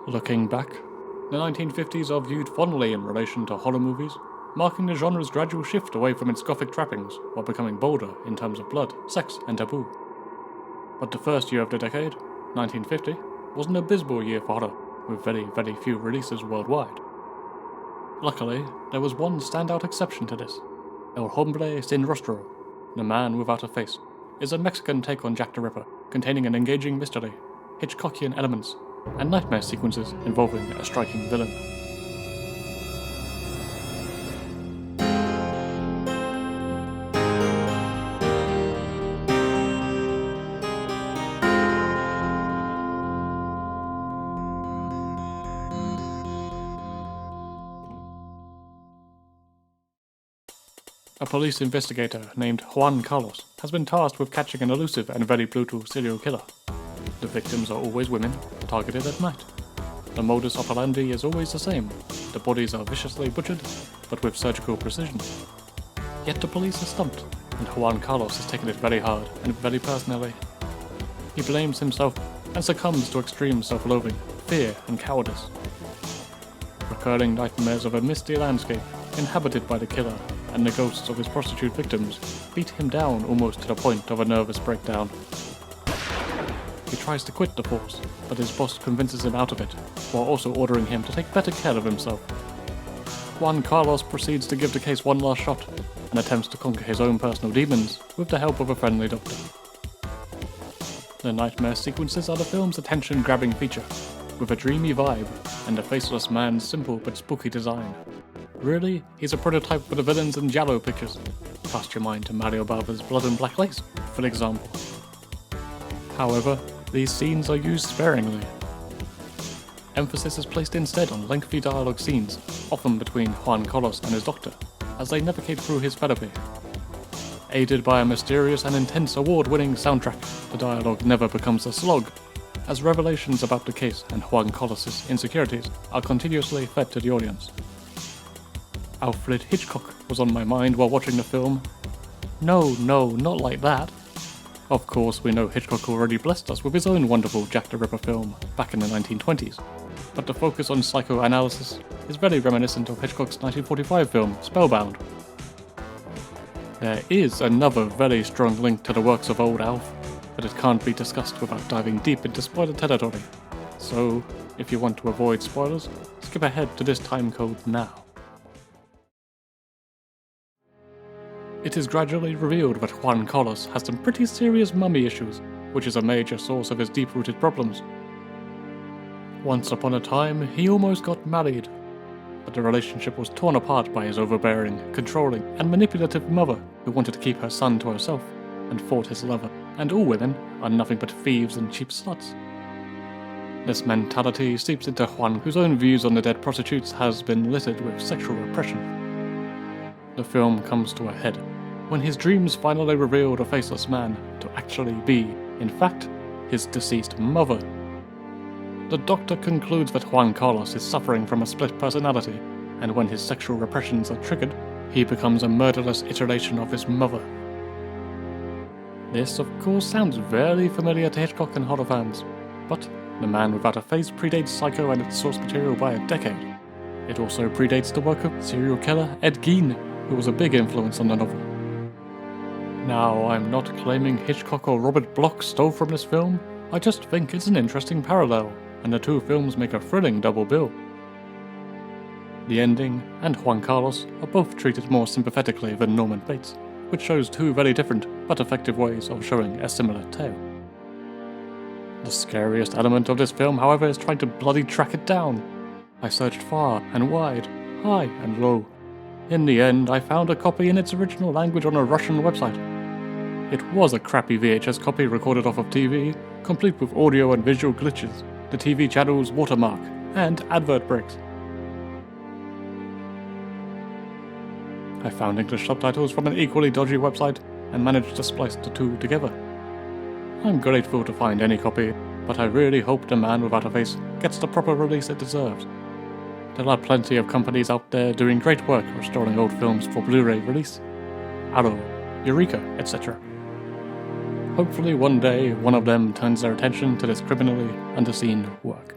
Looking back, the 1950s are viewed fondly in relation to horror movies, marking the genre's gradual shift away from its gothic trappings while becoming bolder in terms of blood, sex, and taboo. But the first year of the decade, 1950, was an abysmal year for horror, with very, very few releases worldwide. Luckily, there was one standout exception to this. El Hombre Sin Rostro, The Man Without a Face, is a Mexican take on Jack the Ripper, containing an engaging mystery, Hitchcockian elements, and nightmare sequences involving a striking villain. A police investigator named Juan Carlos has been tasked with catching an elusive and very brutal serial killer. The victims are always women, targeted at night. The modus operandi is always the same. The bodies are viciously butchered, but with surgical precision. Yet the police are stumped, and Juan Carlos has taken it very hard and very personally. He blames himself and succumbs to extreme self-loathing, fear, and cowardice. Recurring nightmares of a misty landscape inhabited by the killer and the ghosts of his prostitute victims beat him down almost to the point of a nervous breakdown. He tries to quit the force, but his boss convinces him out of it, while also ordering him to take better care of himself. Juan Carlos proceeds to give the case one last shot, and attempts to conquer his own personal demons with the help of a friendly doctor. The nightmare sequences are the film's attention-grabbing feature, with a dreamy vibe and a faceless man's simple but spooky design. Really, he's a prototype for the villains in Giallo pictures. Cast your mind to Mario Bava's Blood and Black Lace, for example. However, these scenes are used sparingly. Emphasis is placed instead on lengthy dialogue scenes, often between Juan Carlos and his doctor, as they navigate through his therapy. Aided by a mysterious and intense award-winning soundtrack, the dialogue never becomes a slog, as revelations about the case and Juan Carlos' insecurities are continuously fed to the audience. Alfred Hitchcock was on my mind while watching the film. No, not like that. Of course, we know Hitchcock already blessed us with his own wonderful Jack the Ripper film back in the 1920s, but the focus on psychoanalysis is very reminiscent of Hitchcock's 1945 film Spellbound. There is another very strong link to the works of old Alf, but it can't be discussed without diving deep into spoiler territory. So, if you want to avoid spoilers, skip ahead to this timecode now. It is gradually revealed that Juan Carlos has some pretty serious mummy issues, which is a major source of his deep-rooted problems. Once upon a time, he almost got married, but the relationship was torn apart by his overbearing, controlling, and manipulative mother, who wanted to keep her son to herself, and fought his lover, and all women are nothing but thieves and cheap sluts. This mentality seeps into Juan, whose own views on the dead prostitutes has been littered with sexual repression. The film comes to a head when his dreams finally reveal the faceless man to actually be, in fact, his deceased mother. The doctor concludes that Juan Carlos is suffering from a split personality, and when his sexual repressions are triggered, he becomes a murderous iteration of his mother. This, of course, sounds very familiar to Hitchcock and horror fans, but The Man Without a Face predates Psycho and its source material by a decade. It also predates the work of serial killer Ed Gein, who was a big influence on the novel. Now, I'm not claiming Hitchcock or Robert Bloch stole from this film, I just think it's an interesting parallel, and the two films make a thrilling double bill. The ending and Juan Carlos are both treated more sympathetically than Norman Bates, which shows two very different but effective ways of showing a similar tale. The scariest element of this film, however, is trying to bloody track it down. I searched far and wide, high and low. In the end, I found a copy in its original language on a Russian website. It was a crappy VHS copy recorded off of TV, complete with audio and visual glitches, the TV channel's watermark, and advert breaks. I found English subtitles from an equally dodgy website and managed to splice the two together. I'm grateful to find any copy, but I really hope The Man Without a Face gets the proper release it deserves. There are plenty of companies out there doing great work restoring old films for Blu-ray release. Arrow, Eureka, etc. Hopefully one day one of them turns their attention to this criminally underseen work.